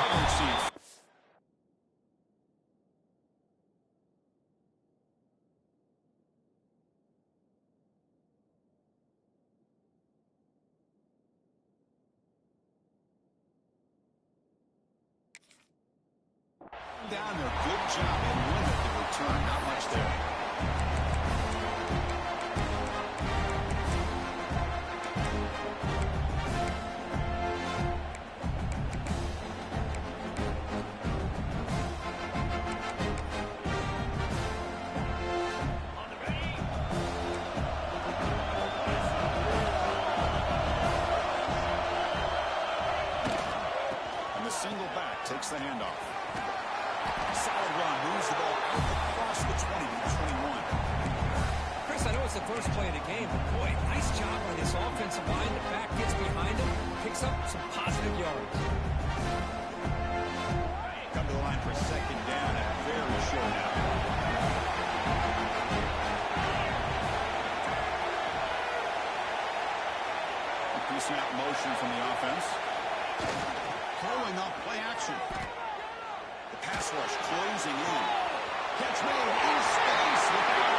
driving seat. Down there, good job in limited return. Not much there. And the single back takes the handoff. Solid run, moves the ball out across the 20 to the 21. Chris, I know it's the first play of the game, but boy, nice job on this offensive line. The back gets behind him, picks up some positive yards. Come to the line for a second down and very short out. Pre-snap motion from the offense. Throwing off play action. The pass rush closing in. Catch made in space without.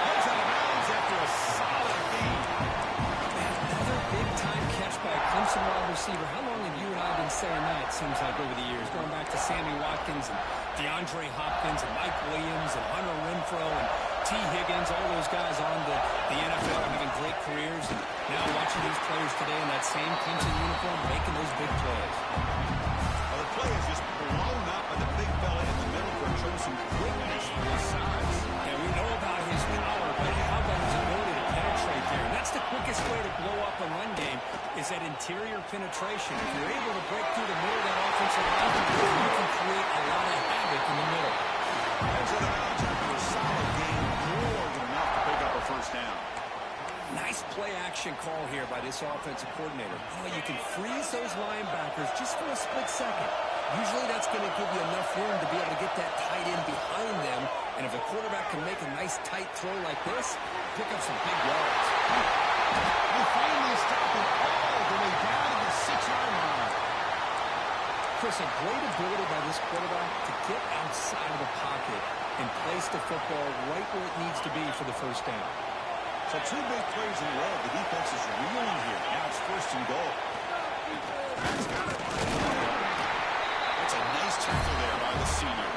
Goes out of bounds after a solid gain. Another big-time catch by a Clemson wide receiver. How long have you and I been saying that, it seems like, over the years? Going back to Sammy Watkins and DeAndre Hopkins and Mike Williams and Hunter Renfrow and T. Higgins, all those guys on the NFL having great careers. And now watching these players today in that same Clemson uniform making those big plays. Well, the play is just blown up by the big fella in the middle for showing some quickness for his size. Yeah, we know about his power, but how about his ability to penetrate there? And that's the quickest way to blow up a run game is that interior penetration. If you're able to break through the middle of that offensive line, you can create a lot of havoc in the middle. Edge of the bounds after a solid game, more than enough to pick up a first down. Nice play-action call here by this offensive coordinator. Oh, you can freeze those linebackers just for a split second. Usually that's going to give you enough room to be able to get that tight end behind them. And if the quarterback can make a nice tight throw like this, pick up some big yards. They finally stopped it all the way down to the 6-yard line. Chris, a great ability by this quarterback to get outside of the pocket and place the football right where it needs to be for the first down. So two big plays in a row. The defense is reeling here. Now it's first and goal. That's a nice tackle there by the senior.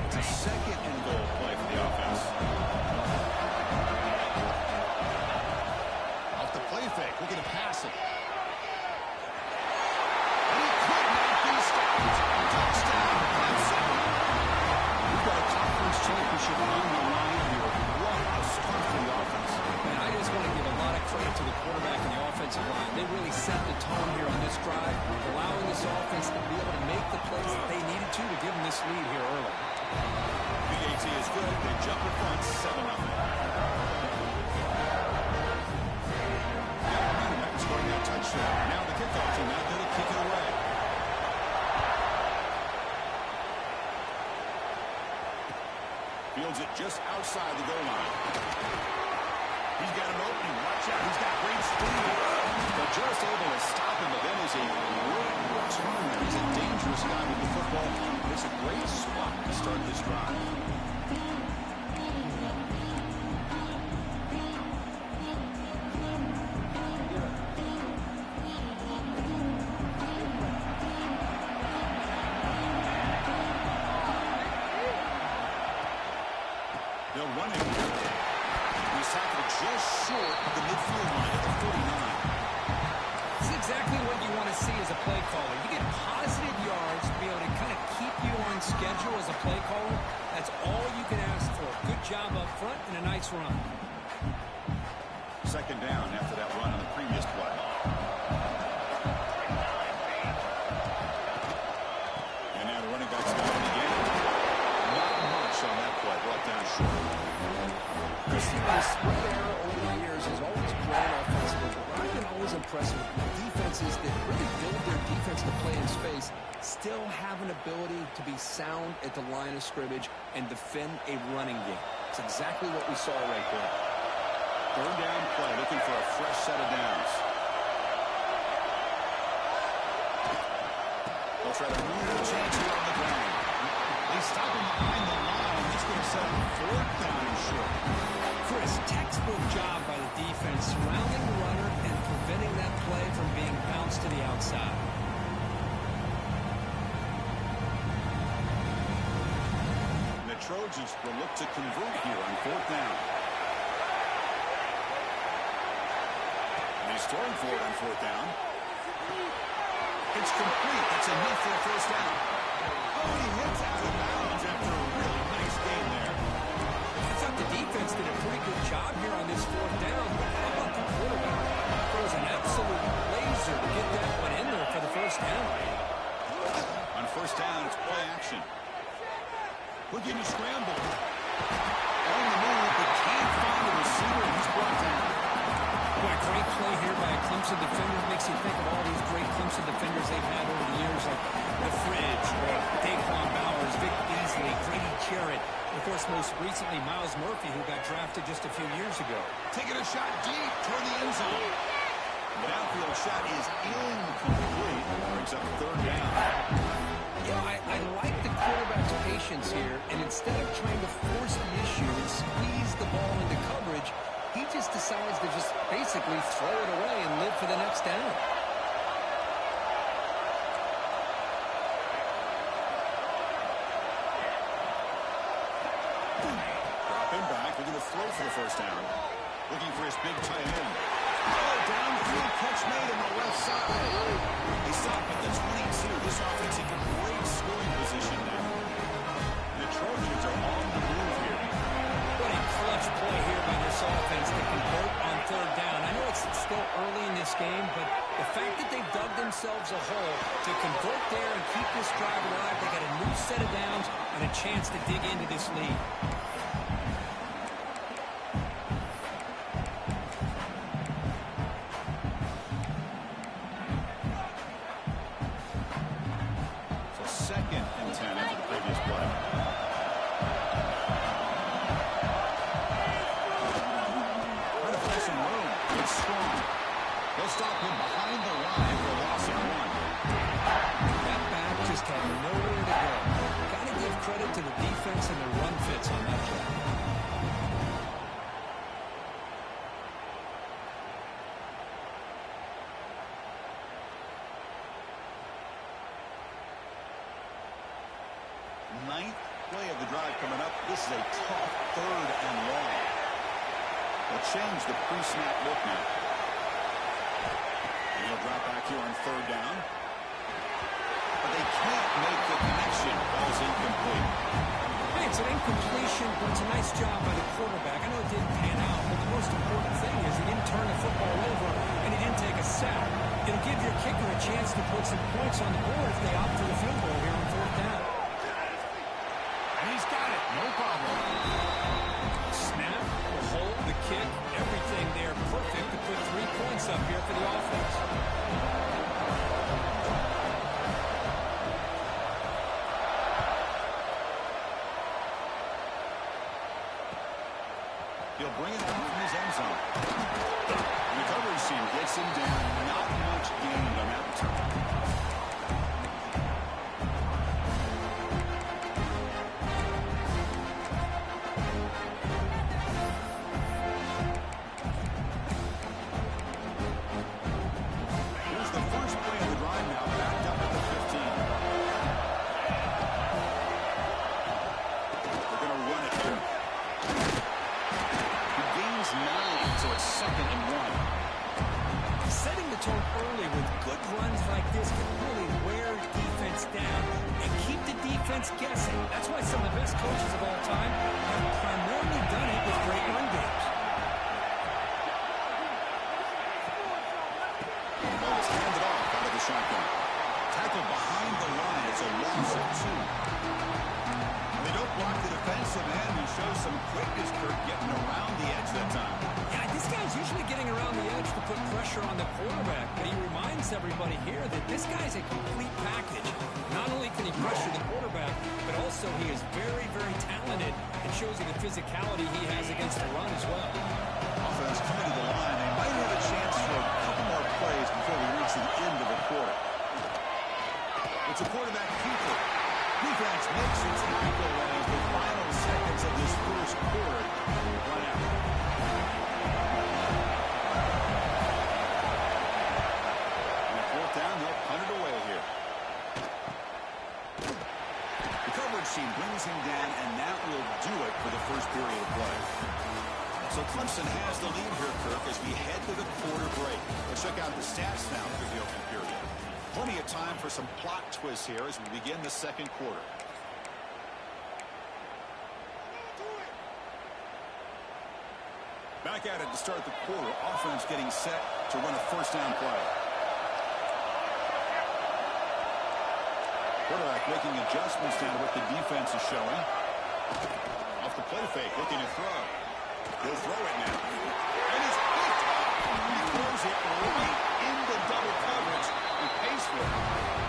It's a second and goal play for the offense. Off the play fake, looking to pass it. Championship on the line here. What a start for the offense. And I just want to give a lot of credit to the quarterback and the offensive line. They really set the tone here on this drive, allowing this offense to be able to make the plays that they needed to give them this lead here early. PAT is good. They jump in front 7-0. Scoring that touchdown. Now the kickoff team out there to kick it away. Fields it just outside the goal line. He's got an opening. Watch out. He's got great speed. But just able to stop him. But then is a great returner. He's a dangerous guy with the football. It's a great spot to start this drive. They'll run it. He's tackled just short of the midfield line at the 49. This is exactly what you want to see as a play caller. You get positive yards to be able to kind of keep you on schedule as a play caller. That's all you can ask for. Good job up front and a nice run. Second down after that run on the previous play. And now the running back's going again. Not much on that play. Brought down short. Chris, the spread error over the years has always grown offensively. But what I've been always always impressive. Defenses that really build their defense to play in space still have an ability to be sound at the line of scrimmage and defend a running game. It's exactly what we saw right there. Third down play, looking for a fresh set of downs. They'll try to move the chance here on the ground. They stop him behind the line. That's going to set him fourth down and short. Chris, textbook job by the defense, surrounding the runner and preventing that play from being bounced to the outside. The Trojans will look to convert here on fourth down. And he's throwing for it on fourth down. It's complete. That's enough for a first down. Oh, he hits out of bounds after a really nice game there. I thought the defense did a pretty good job here on this fourth down. How about the quarterback? Throws an absolute laser to get that one in there for the first down. On first down, it's play action. Looking to scramble. On the move, but can't find the receiver. He's brought down. Boy, great play here by a Clemson defender. Makes you think of all these great Clemson defenders they've had over the years, like the Fridge, Daquan Bowers, Vic Beasley, Grady Jarrett, and of course, most recently, Myles Murphy, who got drafted just a few years ago. Taking a shot deep toward the end zone. The downfield shot is incomplete. Brings up third down. Yeah, I like the quarterback's patience here, and instead of trying to force the issue and squeeze the ball into coverage, he just decides to just basically throw it away and live for the next down. Dropping back, looking to throw for the first down. Looking for his big tight end. Oh, downfield catch made on the left side. He stopped at the 22. This offense in great scoring position now. The Trojans are on the move here. What a clutch play here by this offense to convert on third down. I know it's still early in this game, but the fact that they've dug themselves a hole to convert there and keep this drive alive, they got a new set of downs and a chance to dig into this lead. So second and 10 after the previous play. It's strong. They'll stop him behind the line for a loss of one. That back just had nowhere to go. Got to give credit to the defense and the run fits on that play. Ninth play of the drive coming up. This is a tough third and long. They'll change the pre-snap look now. And he'll drop back here on third down. But they can't make the connection. Ball's incomplete. Hey, it's an incompletion, but it's a nice job by the quarterback. I know it didn't pan out, but the most important thing is he didn't turn the football over and he didn't take a sack. It'll give your kicker a chance to put some points on the board if they opt for the field goal here on fourth down. And he's got it. No problem. Snap, the hold, the kick, everything there perfect to put 3 points up here for the offense. He'll bring it out from his end zone. The recovery team gets him down. Not much gained on that return. Guessing. That's why some of the best coaches of all time have primarily done it with great run games. Well, it's handed off out of the shotgun. Tackle behind the line. It's a loss of 2. They don't block the defensive man who shows some quickness, Kirk, getting around the edge that time. Yeah, this guy's usually getting around the edge to put pressure on the quarterback, but he reminds everybody here that this guy's a complete package. Not only can he pressure the quarterback, but also he is very, very talented and shows you the physicality he has against the run as well. Offense coming to the line. They might have a chance for a couple more plays before we reach the end of the quarter. It's a quarterback keeper. Defense makes its tackle as the final seconds of this first quarter run out. And at fourth down, they'll punt it away here. The coverage team brings him down, and that will do it for the first period of play. So Clemson has the lead here, Kirk, as we head to the quarter break. Let's check out the stats now for the opening period. Plenty of time for some plot twists here as we begin the second quarter. Back at it to start the quarter. Offense getting set to run a first down play. Quarterback making adjustments down to what the defense is showing. Off the play fake, looking to throw. He'll throw it now. And it's picked up. He throws it right into double coverage. He pays for it.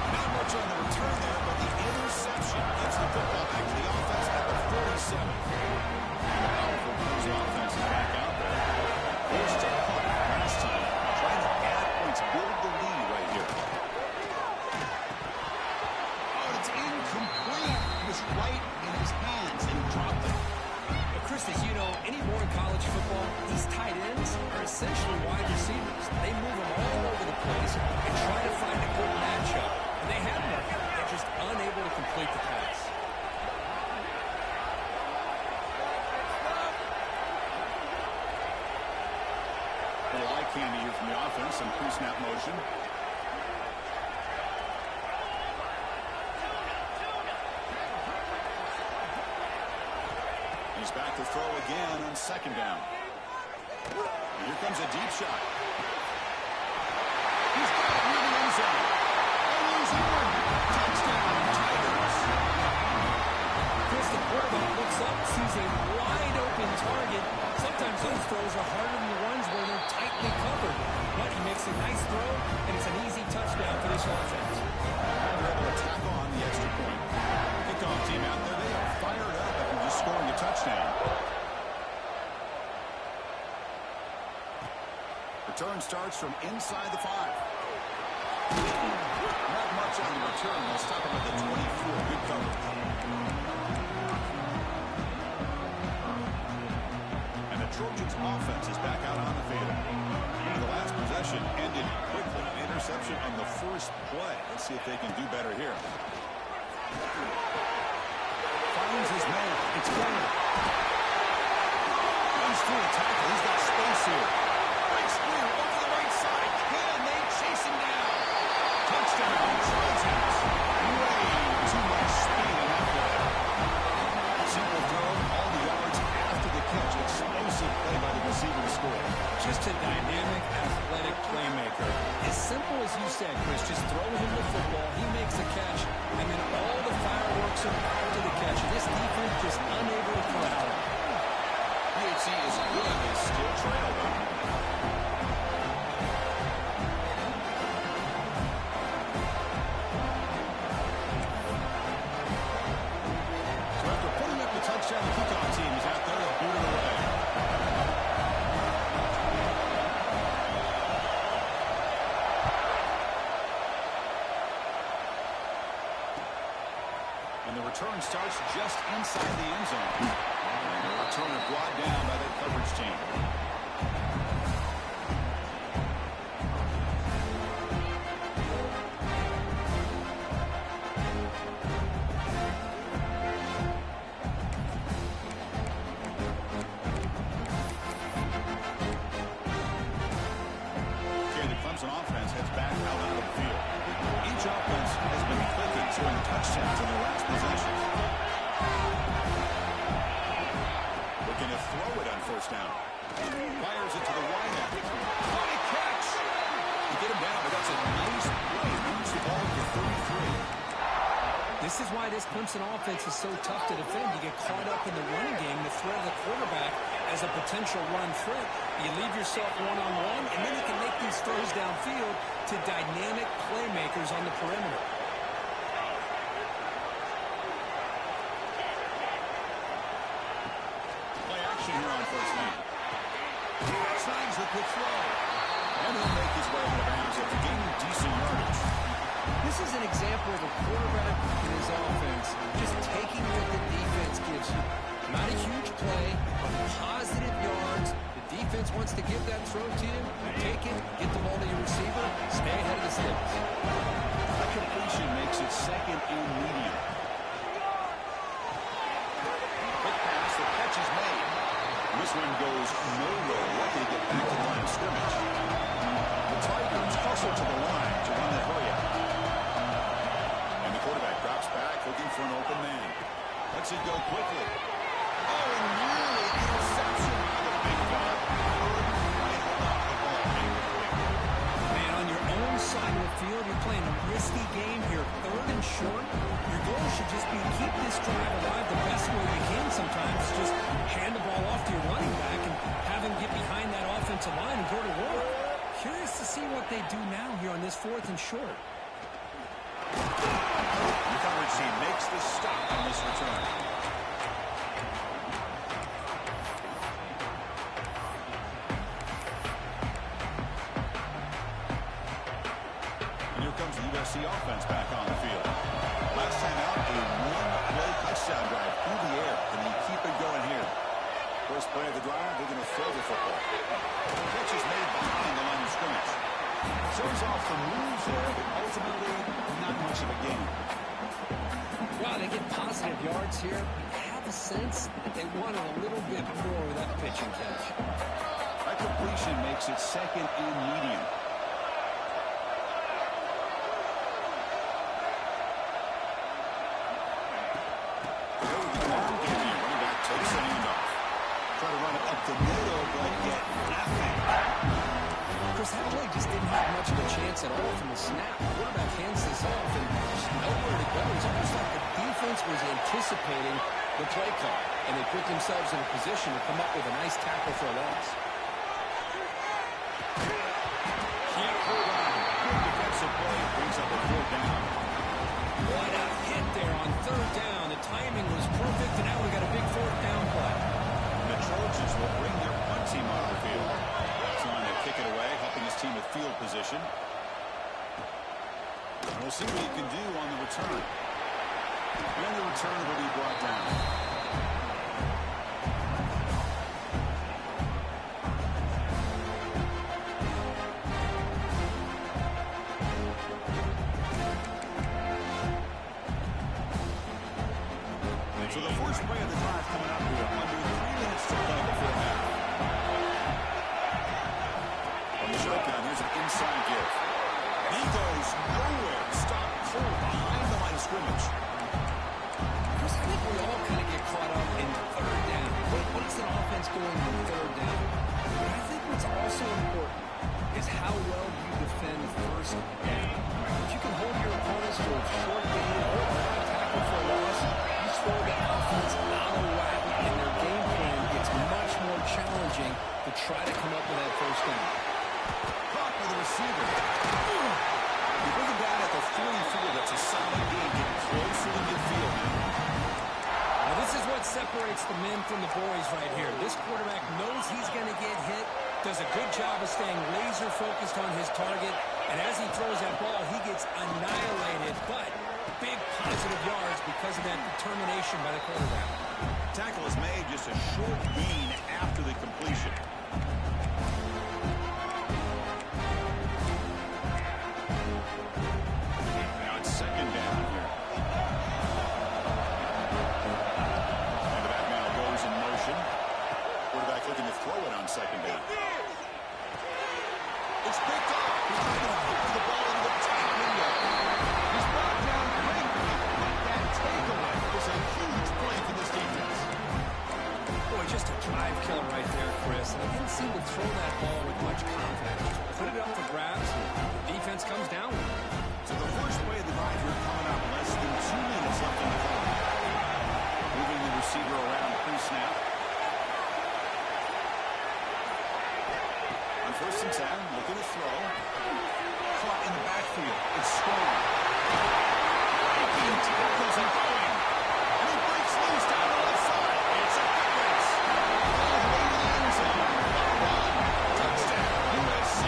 Not much on the return there, but the interception gets the football back to the offense at the 47. Powerful Blues offense is back out there. Forced to punt last time. Trying to add points, build the lead right here. Oh, it's incomplete. It was right in his hands, and he dropped it. Chris, as you know, anymore in college football, these tight ends are essentially wide receivers. They move them all over the place and try to find a good matchup. And they have one. They're just unable to complete the pass. A little eye candy here from the offense, some pre-snap motion. He's back to throw again on second down. And here comes a deep shot. He's got it near the end zone. And he's in. Touchdown, Tigers. Chris, the quarterback looks up, sees a wide open target. Sometimes those throws are harder than the ones where they're tightly covered. But he makes a nice throw, and it's an easy touchdown for this offense. They're able to tack on the extra point. Kickoff team out there, they are fired up after just scoring a touchdown. Return starts from inside the 5. Not much on the return. They'll stop him at the 24. Good coverage. And the Trojans offense is back out on the field. The last possession ended quickly. An interception on the first play. Let's see if they can do better here. Finds his man. It's Gunner. Runs through a tackle. He's got space here. Breaks through over the right side. Can they chase him down? Touchdown, Trojans. Way too much speed in that play. Simple throw. All the yards after the catch. Explosive play by the receiver to score. Just a dynamic, athletic playmaker. As simple as you said, Chris, just throw him the football, he makes a catch, and then all the fireworks are after the catch. And this defense just unable to corral him. UHC is good. They still trail them. So after putting up the touchdown, the kickoff team is out there to boot it away. And the return starts just inside the end zone. And the return is brought down by that coverage team. Okay, the Clemson offense heads back out onto the field. Each offense has been clicking, scoring touchdowns in their last possessions. Looking to throw it on first down. Fires it to the wide end. What a catch! You get him down, but that's a nice play. Moves the ball to 33. This is why this Clemson offense is so tough to defend. You get caught up in the running game, the threat of the quarterback as a potential run threat. You leave yourself one-on-one, and then you can make these throws downfield to dynamic playmakers on the perimeter. Play action here on first down. Signs the quick throw. And he'll make his way out of bounds after gaining decent yardage. This is an example of a quarterback in his offense just taking what the defense gives you. Not a huge play, but positive yards. The defense wants to give that throw to you. You take it, get the ball to your receiver, stay ahead of the sticks. That completion makes it second and medium. Quick pass, the catch is made. This one goes nowhere. Lucky to get back to the line of scrimmage. The Tigers hustle to the line to run that hurry out. And the quarterback drops back looking for an open man. Lets it go quickly. Oh, and nearly interception by the big dog. Man, on your own side of the field, you're playing a risky game here. Third and short. Your goal should just be to keep this drive alive the best way you can sometimes. Just hand the ball off to your running back and have him get behind that offensive line and go to work. Curious to see what they do now here on this 4th and short. The coverage team makes the stop on this return. And here comes the USC offense back on the field. Last time out, a one-play touchdown drive through the air. Can they keep it going here? First play of the drive, they're going to throw the football. The catch is made behind the line of scrimmage. Shows off some moves there, but ultimately not much of a gain. Wow, they get positive yards here. I have a sense that they wanted a little bit more with that pitch and catch. That completion makes it second and medium. Running back takes the handoff. Try to run it up the middle, but get nothing. Chris, that play just didn't have much of a chance at all from the snap. The quarterback hands this off and just nowhere to go. It's almost like the defense was anticipating the play call, and they put themselves in a position to come up with a nice tackle for a loss. Can't hold on. Good defensive play. Brings up a 4th down. What a hit there on 3rd down. The timing was perfect, and now we got a big 4th down play. The Trojans will bring their punt team on the field. Trying to kick it away, helping his team with field position. We'll see what he can do on the return. And the return will be brought down. So the first play of the drive coming up here. Under 3 minutes to play before half. On the shotgun, here's an inside give. He goes nowhere. Stop cold behind the line of scrimmage. Chris, I think we all kind of get caught up in 3rd down. What's an offense doing on 3rd down? But I think what's also important is how well you defend 1st down. If you can hold your opponents to a short gain or a tackle for a loss, you throw the offense out of whack, and their game plan gets much more challenging to try to come up with that 1st down. Caught by the receiver. You bring him down at the 44. That's a solid gain. Getting closer to midfield now. Now this is what separates the men from the boys right here. This quarterback knows he's going to get hit, does a good job of staying laser focused on his target, and as he throws that ball, he gets annihilated, but big positive yards because of that determination by the quarterback. Tackle is made, just a short gain after the completion. Now it's 2nd down here. And the back now goes in motion. Quarterback looking to throw it on 2nd down. It's picked up. He's trying to hook the ball into the tight window. He's brought down quickly. That takeaway is a huge play for this defense. Boy, just a drive killer right there, Chris. And they didn't seem to throw that ball with much confidence. Just put it up for grabs, and the defense comes down with it. So the first play of the drive here coming up less than 2 minutes left in the corner. Moving the receiver around pre-snap. On 1st and 10, looking to throw. Caught in the backfield. It's Strong. Breaking tackles and going. And he breaks loose down the left side. It's Evans. All the way to the end zone. Run. Touchdown, USC.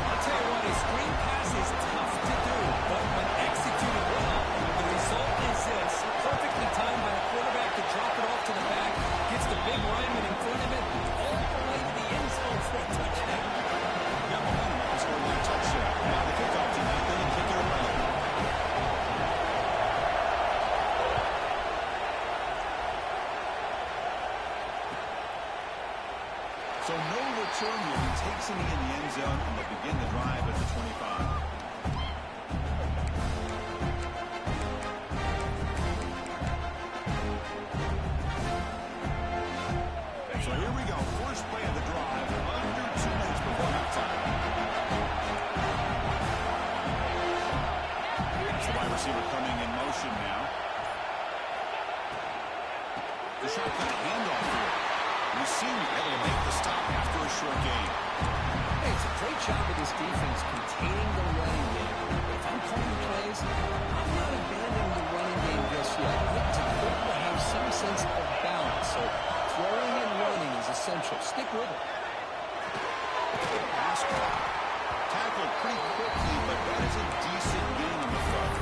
I'll tell you what, a screen pass is tough to do, but when executed well, the result is this. Perfectly timed by the quarterback to drop it off to the back, gets the big lineman in front of it, all the way to the end zone for a touchdown. Got momentum up and scored that touchdown. Now the kickoff team is going to kick it away. So no return here. He takes it in the end zone, and they'll begin the drive at the 25. So here we go. First play of the drive. Under 2 minutes before halftime. It's the wide receiver coming in motion now. The shotgun handoff here. We seem able to make the stop after a short gain. Hey, it's a great job of this defense containing the running game. If I'm calling plays, I'm not abandoning the running game just yet. It's important to have some sense of balance, so throwing and running is essential. Stick with it. Pass caught. Tackled pretty quickly, but that is a decent gain on the front.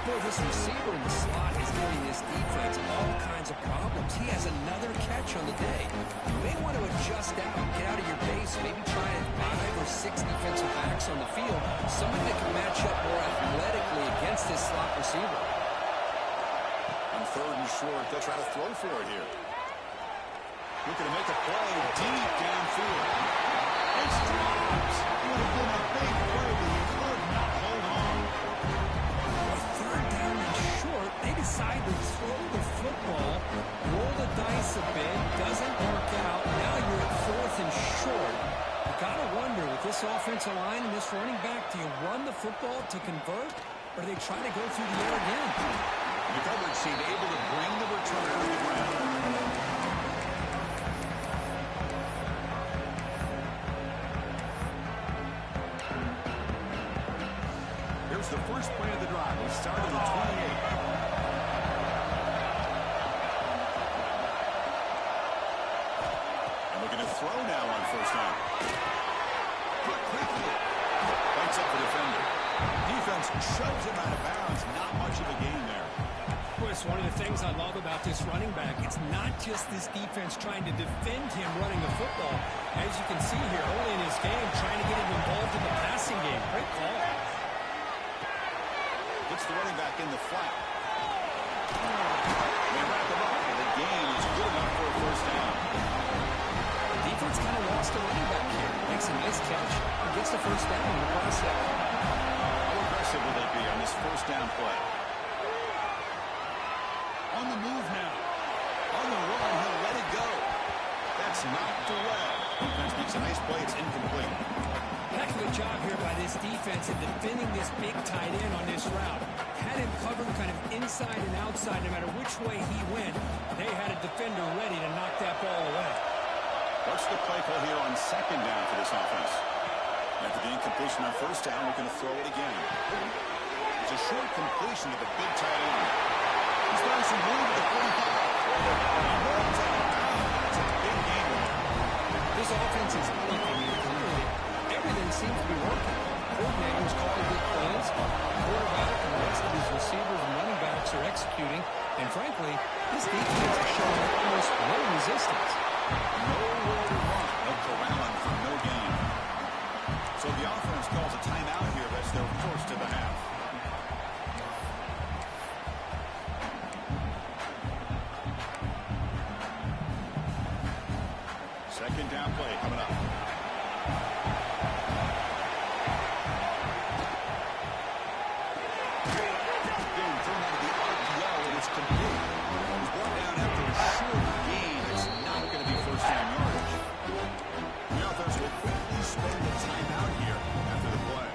Boy, this receiver in the slot is giving this defense all kinds of problems. He has another catch on the day. You may want to adjust out, get out of your base, maybe try 5 or 6 defensive backs on the field, somebody that can match up more athletically against this slot receiver. On 3rd and short, they'll try to throw for it here. Looking to make a play deep downfield. It's dropped. Would have been a big play, but he could not hold on. On 3rd down and short, they decide to throw the football, roll the dice a bit, doesn't work out. Now you're at 4th and short. You gotta wonder, with this offensive line and this running back, do you run the football to convert, or do they try to go through the air again? The coverage seemed able to bring the returner to the ground. Here's the first play of the drive. We start at the 28. And looking to throw now on 1st down. Quickly. Fights up the defender. Defense shoves him out of bounds. Not much of a gain there. Of course, one of the things I love about this running back, it's not just this defense trying to defend him running the football. As you can see here, early in his game, trying to get him involved in the passing game. Great call. Gets the running back in the flat. They wrap him up, and the gain is good enough for a 1st down. Defense kind of lost the running back here. Makes a nice catch and gets the 1st down in the process. How aggressive will they be on this 1st down play? On the move now. On the run, he'll let it go. That's knocked away. Defense makes a nice play. It's incomplete. Heck of a job here by this defense in defending this big tight end on this route. Had him covered kind of inside and outside. No matter which way he went, they had a defender ready to knock that ball away. What's the play call here on 2nd down for this offense? After the incompletion on 1st down, we're going to throw it again. It's a short completion to the big tight end. He's throwing some room to the 45. That's a big gain. This offense is clicking. Clearly, everything seems to be working. Coordinators calling good plays. Quarterback and the rest of these receivers and running backs are executing. And frankly, this defense is showing almost no resistance. Nowhere to run. No corralling for no gain. So the offense calls a timeout here. That's their first of the half. Second down play coming up. Again, thrown out of the RPO, and it's complete. He's brought down after a short gain. It's not going to be 1st down yardage. The offense will quickly spend the timeout here after the play.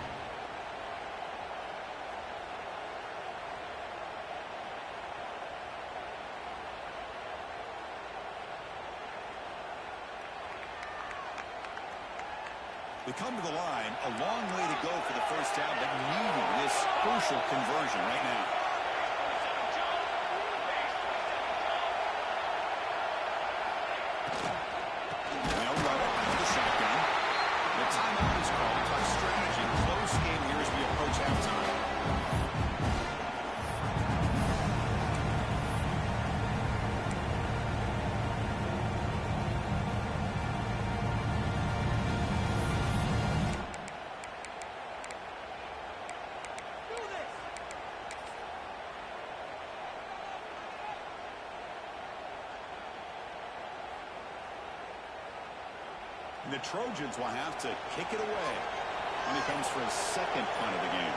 They come to the line, a long way to go for the first down, but needing this crucial conversion right now. They'll run it out of the shotgun. The timeout is called. Tough strategy. Close game here as we approach halftime. And the Trojans will have to kick it away when it comes for his second punt of the game.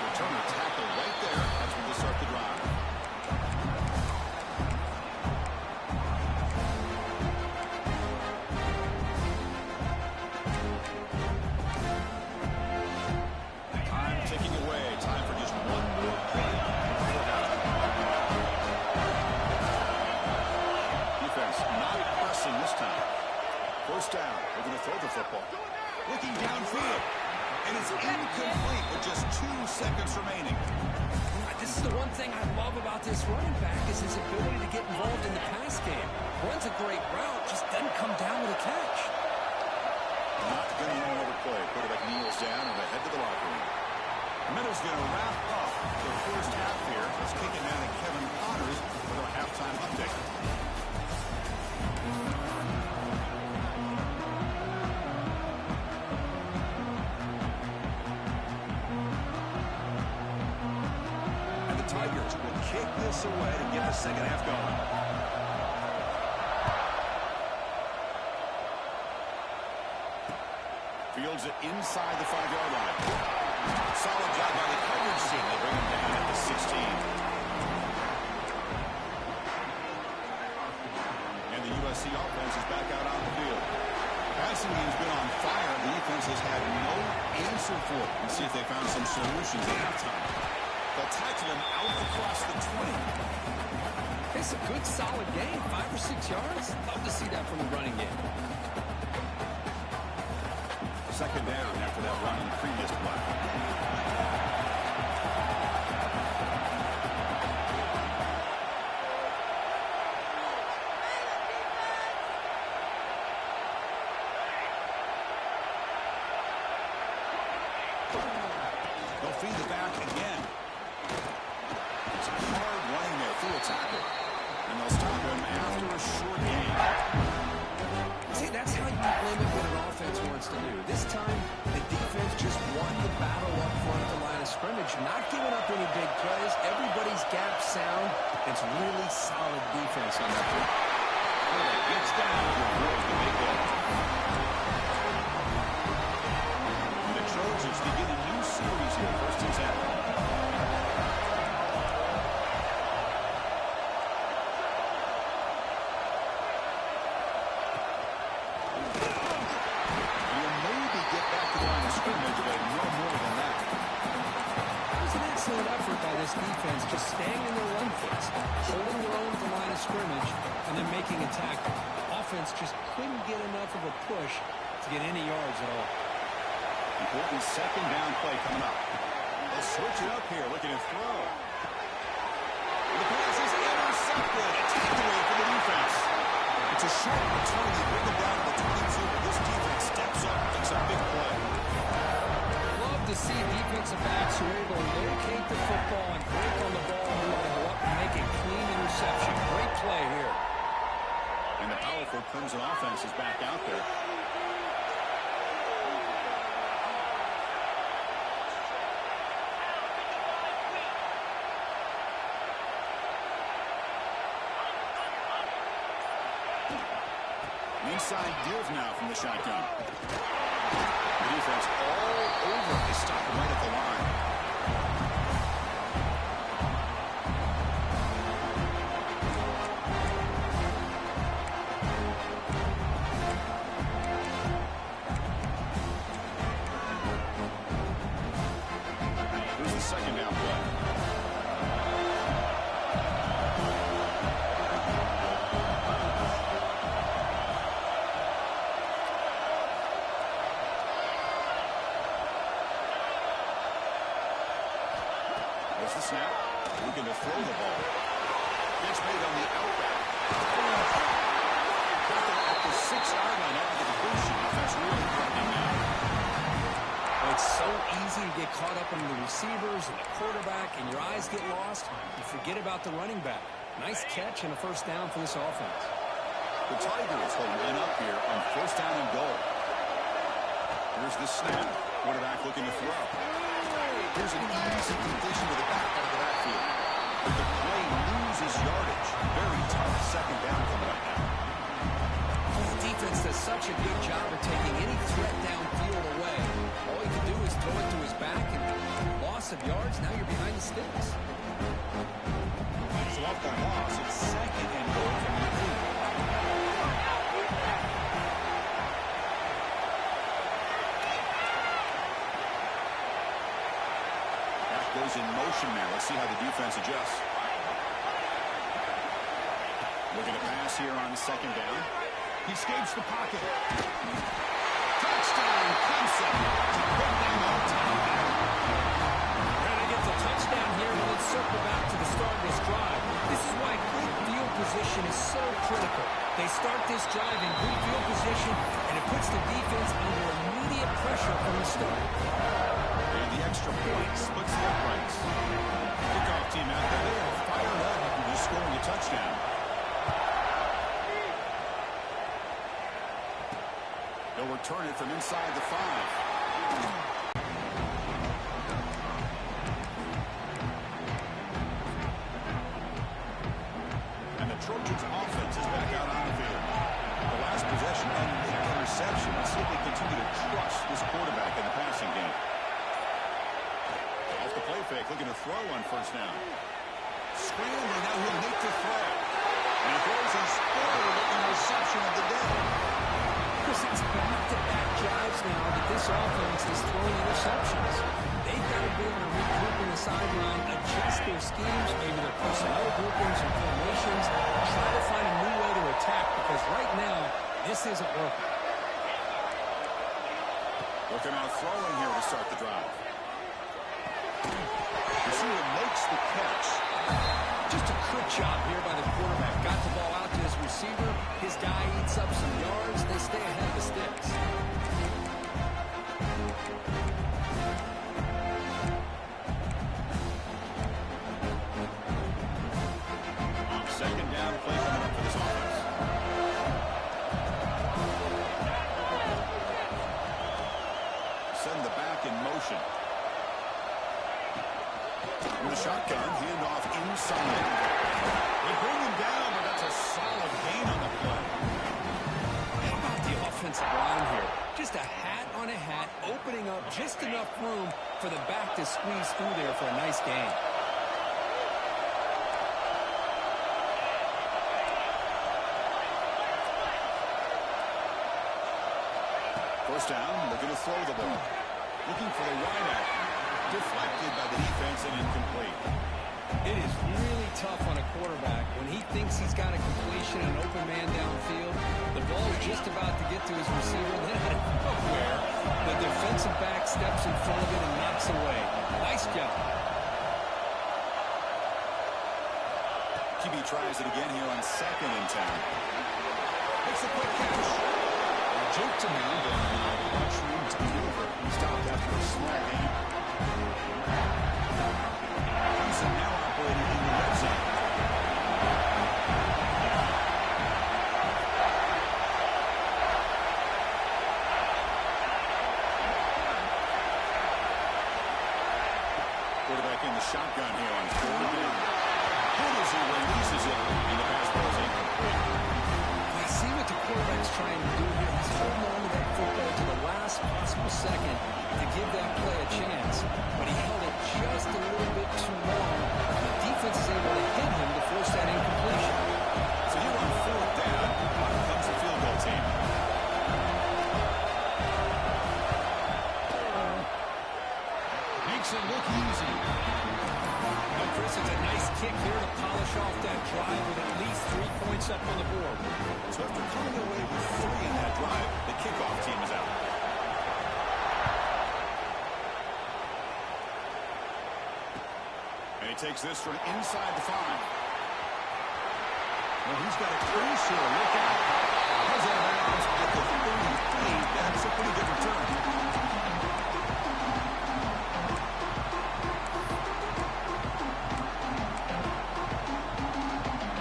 Returner tackle right there as we will start the drive. Ticking away. Time for just one more play. Defense not pressing this time. First down. They're going to throw the football. Looking downfield. And it's incomplete with just 2 seconds remaining. This is the one thing I love about this running back is his ability to get involved in the pass game. Runs a great route, just doesn't come down with a catch. Not going to run another play. Quarterback kneels down and they head to the locker room. Meadows going to wrap up the first half here. Let's kick it down to Kevin Connors with our halftime update. And the Tigers will kick this away to get the second half going. Fields it inside the 5-yard line. Solid job by the coverage team. They bring him down at the 16. And the USC offense is back out on the field. Passing game's been on fire. The defense has had no answer for it. Let's see if they found some solutions at halftime. They'll tackle him out across the 20. It's a good, solid game. 5 or 6 yards. Love to see that from the running game. Second down after that run in the previous play. They'll feed the back again. It's a hard running there through a tackle. And they'll stop him after a short gain. See, that's how you limit what an offense wants to do. This time, the defense just won the battle up front at the line of scrimmage, not giving up any big plays. Everybody's gap sound. It's really solid defense on that team. Gets down to avoid the big hit. The Trojans begin a new series here, 1st and 10. Defense just staying in their run fits, holding their own at the line of scrimmage, and then making a tackle. Offense just couldn't get enough of a push to get any yards at all. Important second down play coming up. They'll switch it up here, looking to throw. The pass is intercepted. A takeaway for the defense. It's a short return. They bring it down to the 22, but this defense steps up and makes a big play. To see defensive backs who are able to locate the football and break on the ball and go up and make a clean interception. Great play here. And the powerful Crimson offense is back out there. Inside deals now from the shotgun. The defense all over. They stop him right at the line. Here's the second down play. There's the snap. Looking to throw the ball. It's made on the outback. Got that at the 6-yard line after the completion. That's really threatening now. It's so easy to get caught up in the receivers and the quarterback, and your eyes get lost. You forget about the running back. Nice catch and a first down for this offense. The Tigers will line up here on first down and goal. Here's the snap. Quarterback looking to throw. Here's an easy completion to the back out of the backfield. But the play loses yardage. Very tough second down coming up now. The defense does such a good job of taking any threat downfield away. All you can do is throw it to his back, and loss of yards, now you're behind the sticks. So off the loss, it's second and goal from the 8. That goes in motion now. Let's see how the defense adjusts. Looking to pass here on second down. He escapes the pocket. Touchdown, Clemson. Big game on time. Trying to get the touchdown here, but let's circle back to the start of this drive. This is why good field position is so critical. They start this drive in good field position, and it puts the defense under immediate pressure from the start. And the extra point splits the uprights. Kickoff team out there. They are fired up after just scoring a touchdown. They'll return it from inside the 5. And the Trojans' offense is back out on the field. The last possession ended with an interception. Let's see if they continue to trust this quarterback in the passing game. Off the play fake, looking to throw on first down. Scrambling, now he'll make the throw. And he throws his third interception of the day. Chris, it's back-to-back drives now that this offense is throwing interceptions. They've got to be able to regroup in the sideline, adjust their schemes, maybe their personnel groupings and formations, try to find a new way to attack, because right now, this isn't working. Looking out throwing here to start the drive. Receiver makes the catch. Just a quick job here by the quarterback. Got the ball out to his receiver. His guy eats up some yards. They stay ahead of the sticks. Second down play coming up for this offense. Send the back in motion. In the shotgun, handoff inside. They bring him down, but that's a solid gain on the play. How about the offensive line here? Just a hat on a hat, opening up just enough room for the back to squeeze through there for a nice gain. First down, looking to throw the ball. Looking for the wideout. Deflected by the defense and incomplete. It is really tough on a quarterback when he thinks he's got a completion, an open man downfield. The ball is just about to get to his receiver. Then out of nowhere, the defensive back steps in front of it and knocks away. Nice job. QB tries it again here on second and 10. Makes a quick catch. Juke to him, but rush room to maneuver. He stopped after a small gain. Clemson now operating in the red zone. Quarterback in the shotgun here on third down. Good as he releases it, and the pass ball is incomplete. I see what the quarterback's trying to do here. He's holding on to that football to the last possible second to give that play a chance. But he held it just a little bit too long. The defense is able to hit him to force that incompletion. So here on fourth down, out comes the field goal team. Makes makes it look easy. Well, Chris, it's a nice kick here to polish off that drive with at least 3 points up on the board. So after coming away with 3 in that drive, the kickoff team is out. And he takes this from inside the 5. Well, he's got a crucial look out. How's that bounce at the 33? That's a pretty good return.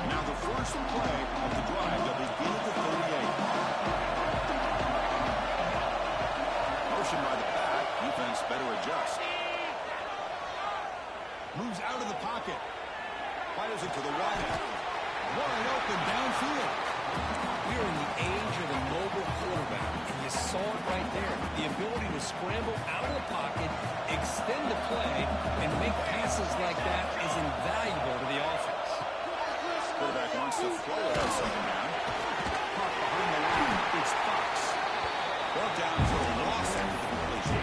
Now the first play of the drive that begin at the 38. Motion by the back. Defense better adjust. Moves out of the pocket. Fires it to the wide end. Wide open downfield. We're in the age of the mobile quarterback, and you saw it right there. The ability to scramble out of the pocket, extend the play, and make passes like that is invaluable to the offense. Quarterback wants to throw it at someone now. Caught behind the line. It's Fox. Brought down for a loss after the completion.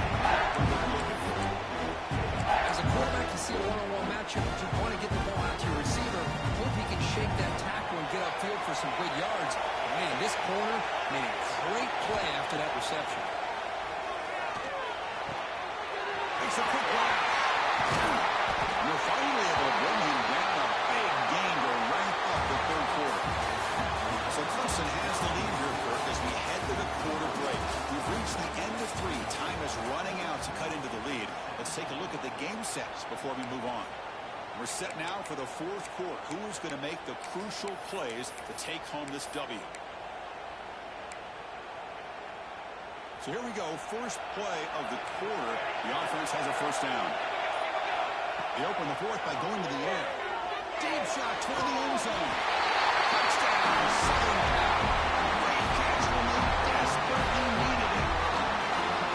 As a quarterback, you see a one-on-one matchup. You want to get the ball out to your receiver. Hope he can shake that tackle and get upfield for some good yards. But man, this corner made a great play after that reception. Makes a quick run. And they're finally able to bring him down. A big gain to wrap up the third quarter. So Clemson has the lead here, Kirk, as we head to the quarter break. We've reached the end of 3. Time is running out to cut into the lead. Let's take a look at the game sets before we move on. We're set now for the fourth quarter. Who is going to make the crucial plays to take home this W? So here we go. First play of the quarter. The offense has a first down. They open the fourth by going to the air. Deep shot toward the end zone. Touchdown. Second down. Great catch when they desperately needed it.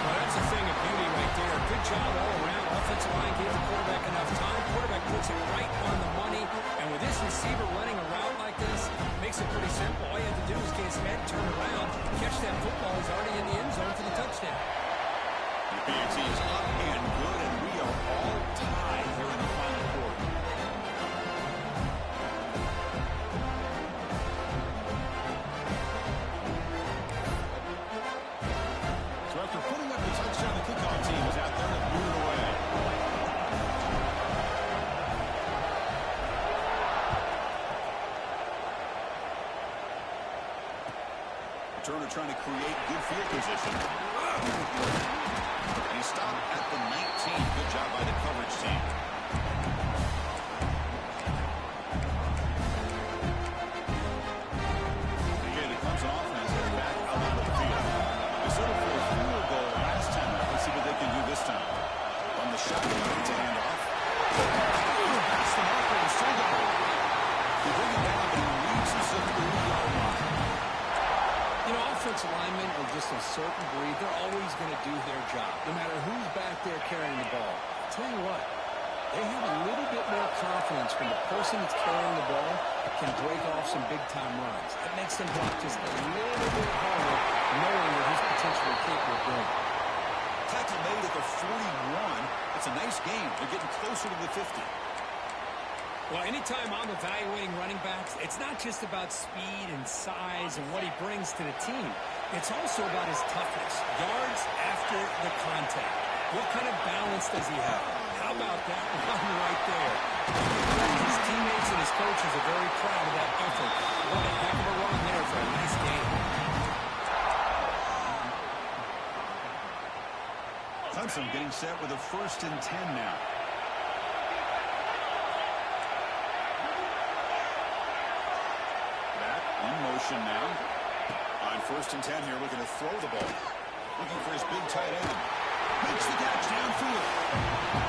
Well, that's a thing of beauty right there. Good job all around. Offensive line gave the quarterback enough time. Quarterback puts it right on the money. And with this receiver running a route like this, it makes it pretty simple. All you have to do is get his head, turn around, catch that football. He's already in the end zone for the touchdown. The PAT is up and good, and we are all tied here in the final quarter. So after putting up the touchdown, the kickoff team is out there to move it away. Turner trying to create good field position. And he stopped at the 19. Good job by the coverage team. Okay, the Clemson offense is back out on the field. They settled for a field goal last time. Let's see what they can do this time. On the shotgun, it's a handoff. Pass the marker and still got it. They bring it down, but he leaves us at the 30-yard line. You know, offensive linemen are just a certain breed. They're always going to do their job, no matter who's back there carrying the ball. I'll tell you what, they have a little bit more confidence when the person that's carrying the ball can break off some big-time runs. It makes them block just a little bit harder, knowing that he's potentially capable of doing it. Tackle made at the 41. It's a nice game. They're getting closer to the 50. Well, anytime I'm evaluating running backs, it's not just about speed and size and what he brings to the team. It's also about his toughness, yards after the contact. What kind of balance does he have? How about that run right there? His teammates and his coaches are very proud of that effort. What a heck of a run there for a nice game. Clemson getting set with a 1st and 10 now. In motion now. On 1st and 10 here, looking to throw the ball. Looking for his big tight end. Makes the catch downfield.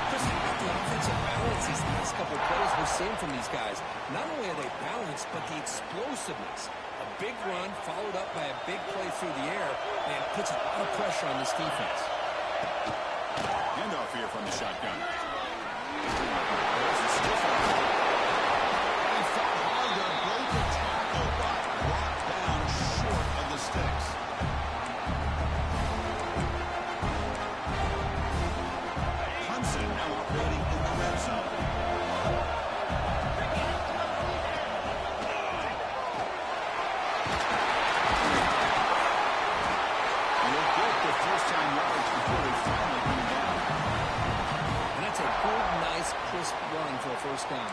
Just about the offensive balance these last couple of plays we're seeing from these guys. Not only are they balanced, but the explosiveness. A big run followed up by a big play through the air. Man, it puts a lot of pressure on this defense. Handoff here from the shotgun. There's a stiff one. He fought hard to break the tackle, but brought down short of the sticks. Clemson now before they finally bring him down. And that's a good, nice, crisp run for a first down.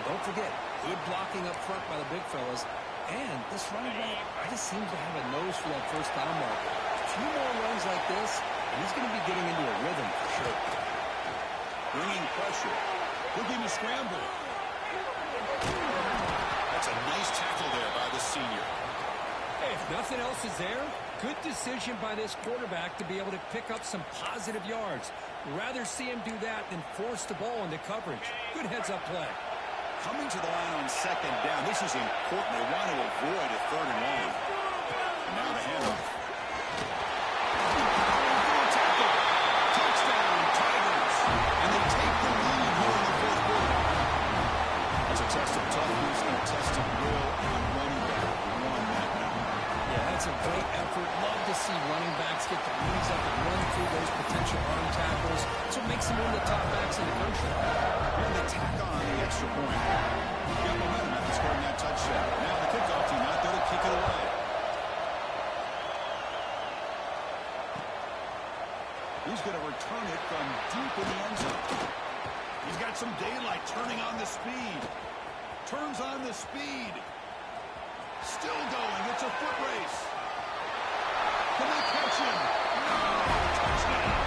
Don't forget, good blocking up front by the big fellas. And this running back just seems to have a nose for that first down mark. A few more runs like this, and he's going to be getting into a rhythm for sure. Bringing pressure. Looking to scramble. That's a nice tackle there by the senior. Hey, if nothing else is there, good decision by this quarterback to be able to pick up some positive yards. Rather see him do that than force the ball into coverage. Good heads-up play. Coming to the line on second down. This is important. They want to avoid a third and long. And now the handoff. Touchdown, Tigers. And they take the lead here in the fourth quarter. That's a test of toughness and a test of will on running back. Won that now. Yeah, that's a great effort. Love to see running backs get the knees up and run through those potential arm tackles. That's what makes them one of the top backs in the country. And they tack on the extra point. Got momentum after scoring that touchdown. Now the kickoff team out there to kick it away. He's going to return it from deep in the end zone. He's got some daylight turning on the speed. Turns on the speed. Still going. It's a foot race. Can they catch him? No! Touchdown!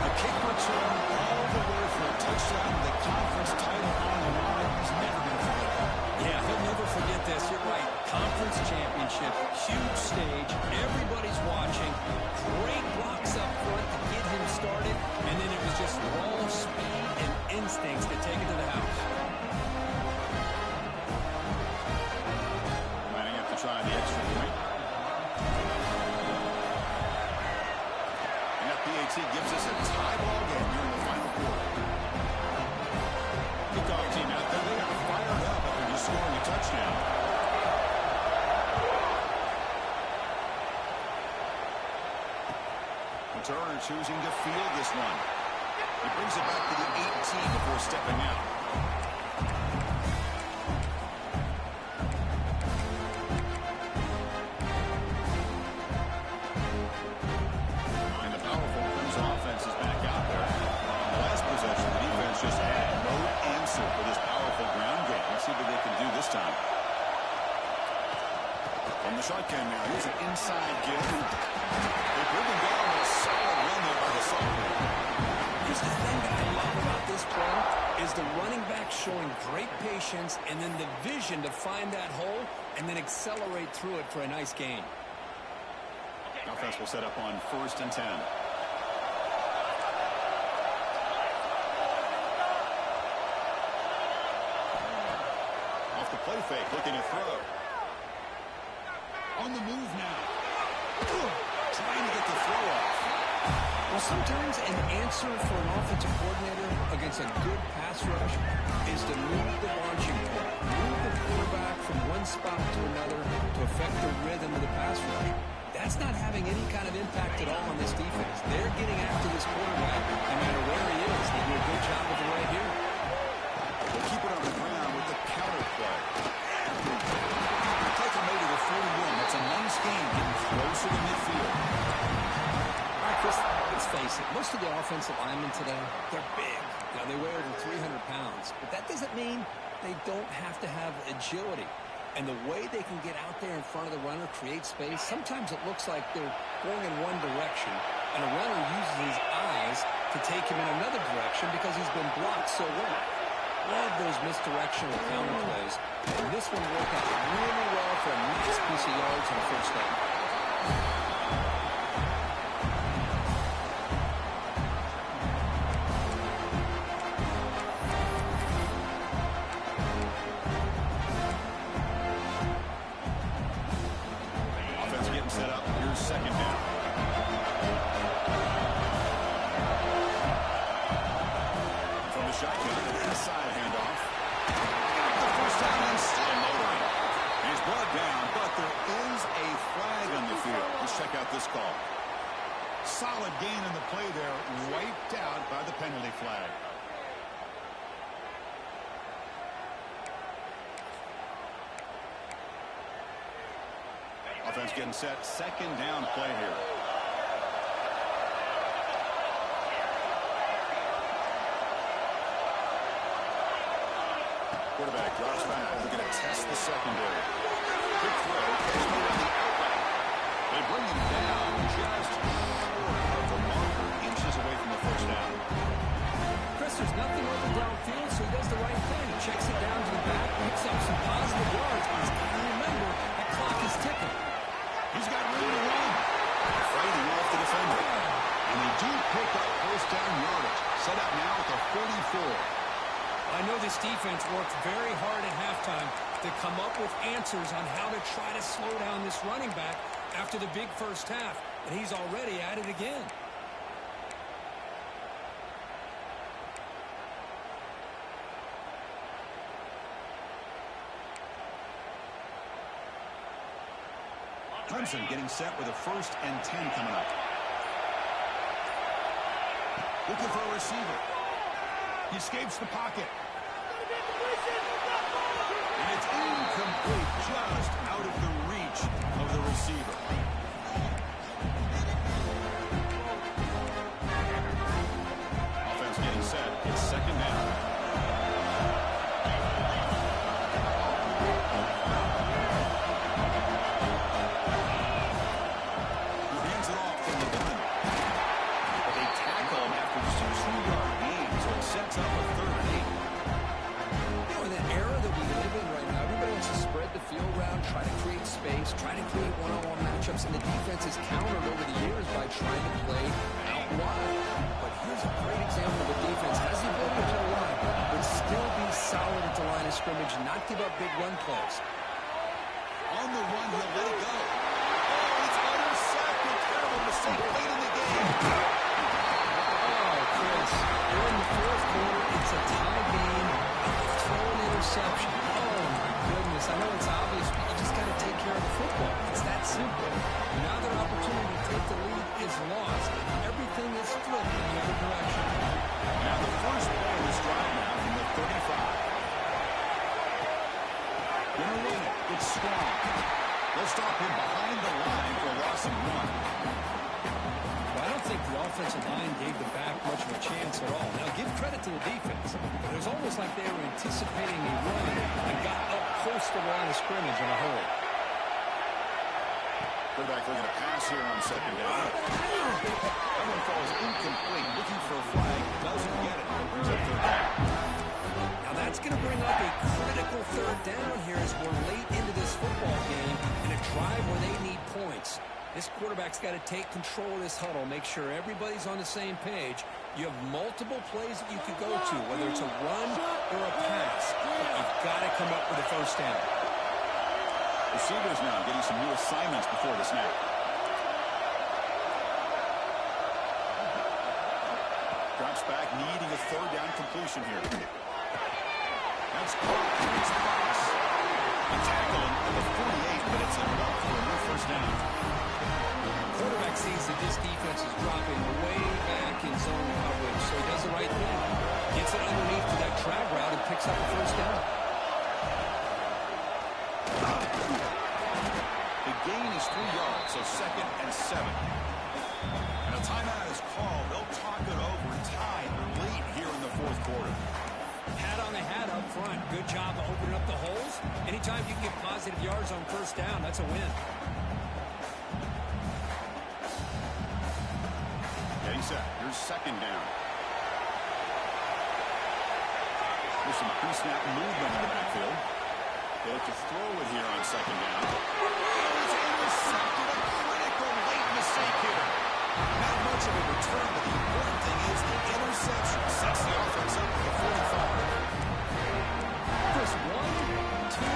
The kick return all the way for a touchdown. The conference title on the line. He's never going to forget that. Yeah, he'll never forget this. You're right. Conference championship. Huge stage. Everybody's watching. Great blocks up front to get him started. And then it was just raw speed and instincts to take it to the house. Lining up to try the extra point. And that PAT gives us a tie ball game here in the final quarter. Kickoff team out there. They got fired up after just scoring a touchdown. Turner choosing to field this one. He brings it back to the 18 before stepping out. And the powerful Crimson offense is back out there. On the last possession, the defense just had no answer for this powerful ground game. Let's see what they can do this time. From the shotgun now, here's an inside give. They bring him down with a solid run there by the sophomore. Here's the thing that I love about this play is the running back showing great patience and then the vision to find that hole and then accelerate through it for a nice gain. Offense will set up on 1st and 10. Off the play fake, looking to throw. On the move now. Trying to get the throw off. Well, sometimes an answer for an offensive coordinator against a good pass rush is to move the launching point, move the quarterback from one spot to another to affect the rhythm of the pass rush. That's not having any kind of impact at all on this defense. They're getting after this quarterback no matter where he is. They do a good job of it right here. They keep it on the ground with the counter play. Take him maybe to 41. That's a nice game getting closer to midfield. All right, Chris, let's face it. Most of the offensive linemen today, they're big. Now, they weigh over 300 pounds. But that doesn't mean they don't have to have agility. And the way they can get out there in front of the runner, create space, sometimes it looks like they're going in one direction, and a runner uses his eyes to take him in another direction because he's been blocked so well. Love those misdirectional counter plays. And this one worked out really well for a nice piece of yards on the first down. Offense getting set up. Here's 2nd down. From the shotgun, an inside handoff. The first down and still motoring. He's brought down, but there is a flag on the field. Let's check out this call. Solid gain in the play there, wiped out by the penalty flag. Offense getting set. 2nd down play here. Quarterback drops back. They're going to test the secondary. Quick throw. Catch me on the outlet. They bring him down just short of the marker, inches away from the first down. Chris, there's nothing open downfield, so he does the right thing. Checks it down to the back, picks up some positive yards, but he's got to remember that clock is ticking. He's got room to run. Fighting off the defender. And they do pick up first down yardage. Set up now at the 44. I know this defense worked very hard at halftime to come up with answers on how to try to slow down this running back after the big first half, and he's already at it again. Clemson getting set with a 1st and 10 coming up. Looking for a receiver. He escapes the pocket. And it's incomplete, just out of the reach of the receiver. Offense getting set. It's 2nd down. Sets up a 3rd and 8. You know, in the era that we live in right now, everybody wants to spread the field around, try to create space, try to create one-on-one matchups, and the defense has countered over the years by trying to play out wide. But here's a great example of a defense has the ability to run, but still be solid at the line of scrimmage and not give up big run plays. On the run, he'll let it go. Oh, it's intercepted. Terrible mistake late in the game. Chris, we're in the 4th quarter. It's a tie game. Throw an interception. Oh, my goodness. I know it's obvious, but you just got to take care of the football. It's that simple. Now their opportunity to take the lead is lost. Everything is flipped in the other direction. Now the first play of this drive now from the 35. Gonna run it. It's strong. They'll stop him behind the line for a loss of 1. I don't think the offensive line gave the back much of a chance at all. Now, give credit to the defense. But it was almost like they were anticipating a run and got up close to the line of scrimmage in a hurry. Quarterback looking to pass here on 2nd down. That one falls incomplete. Looking for a flag. Doesn't get it. Brings up 3rd down. Now, that's going to bring up a critical 3rd down here as we're late into this football game in a drive where they need points. This quarterback's got to take control of this huddle, make sure everybody's on the same page. You have multiple plays that you could go to, whether it's a run or a pass. But you've got to come up with a first down. Receivers now getting some new assignments before the snap. Drops back, needing a 3rd down completion here. That's caught. It's Fox. A tackle at the 48, but it's enough for a new first down. Quarterback sees that this defense is dropping way back in zone coverage, so he does the right thing. Gets it underneath to that drag route and picks up a first down. The gain is 3 yards, so 2nd and 7. And a timeout is called. They'll talk it over. Tied late here in the 4th quarter. Hat on the hat up front. Good job of opening up the holes. Anytime you can get positive yards on first down, that's a win. Getting set. Here's 2nd down. There's some pre-snap movement in the backfield. They look to throw it here on 2nd down. Oh, it's intercepted. A critical late mistake here. Not much of a return, but the important thing is the interception sets the offense up for the 45. Chris, 1, 2,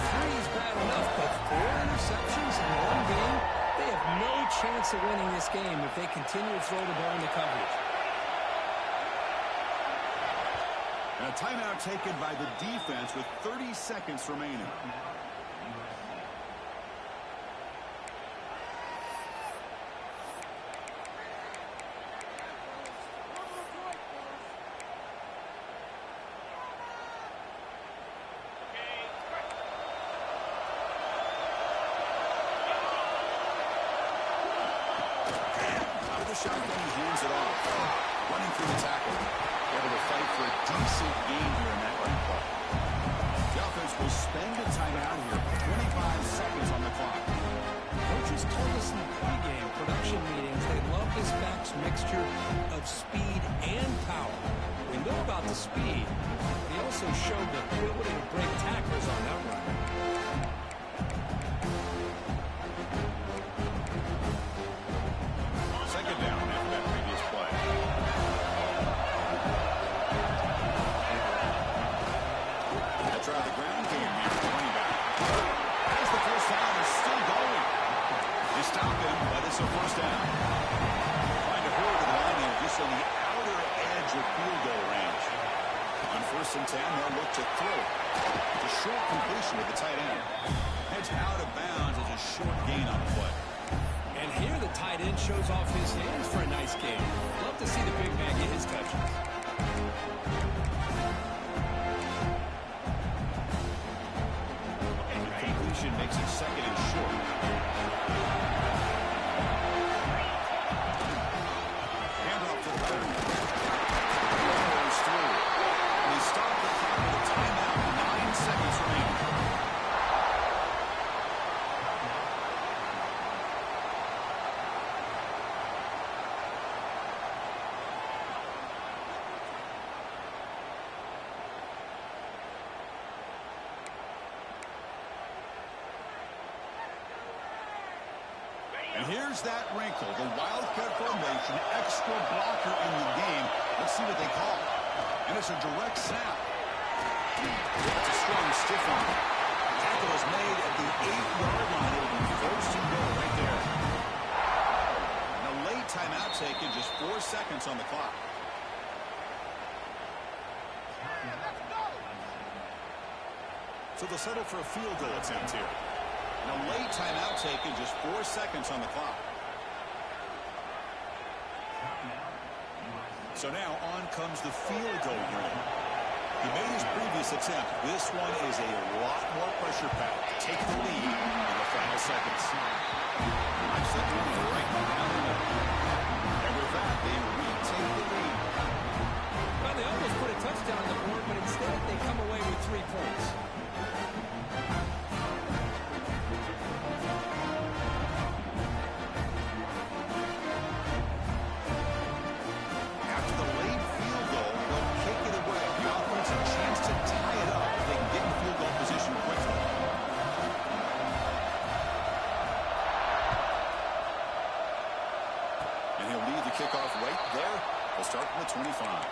3 is bad enough, but 4 interceptions in one game, they have no chance of winning this game if they continue to throw the ball into coverage. And a timeout taken by the defense with 30 seconds remaining. Shotgun, he hands it off. Running through the tackle. Able to fight for a decent gain here in that run play. The offense will spend a timeout here. 25 seconds on the clock. Coaches told us in the pregame production meetings they love this back's mixture of speed and power. We know about the speed. He also showed the ability to break tacklers on that run. Second down after that previous play. They try the ground game here for running back. As the first down is still going. They stop him, but it's a first down. Trying to hurry the line here just on the outer edge of field goal range. On 1st and 10, they'll look to throw. It's a short completion with the tight end. Heads out of bounds as a short gain on the play. And here the tight end shows off his hands for a nice game. Love to see the big man get his touches. And the completion makes it second and short. Handoff to the back. Goes through. And he stopped the clock with a timeout. 9 seconds remaining. And here's that wrinkle, the Wildcat formation, extra blocker in the game. Let's see what they call. And it's a direct snap. That's a strong stiff arm. Tackle is made at the 8-yard line. It'll be first and goal right there. And a late timeout taken, just 4 seconds on the clock. So they'll settle for a field goal attempt here. And a late timeout taken, just 4 seconds on the clock. So now on comes the field goal unit. He made his previous attempt. This one is a lot more pressure packed to take the lead in the final seconds. Watch that one right down the middle. And with that, they retake the lead. Well, they almost put a touchdown on the board, but instead they come away with 3 points. After the late field goal, they'll kick it away. The offense a chance to tie it up if they can get in field goal position quickly. And he'll lead the kickoff right there. They'll start from the 25.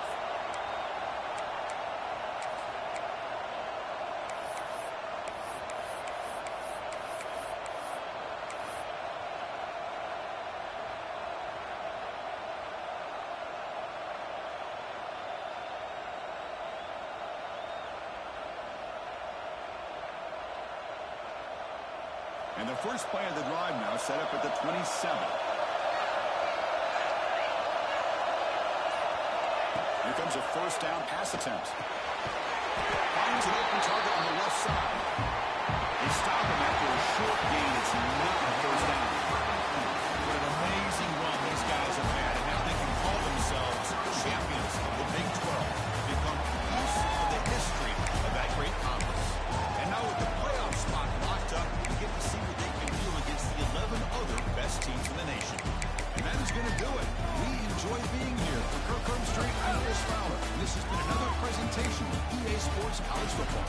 And the first play of the drive now set up at the 27. Here comes a first down pass attempt. Finds an open target on the left side. They stop him after a short gain. It's not a first down. What an amazing run these guys have had, and now they can call themselves champions of the Big 12. Become piece of the history of that great conference. And now with the playoff spot locked up, we get to see what they can do against the 11 other best teams in the nation. And that is going to do it. We enjoy being here. For Kirk Herbstreit, I'm Chris Fowler. And this has been another presentation of EA Sports College Football.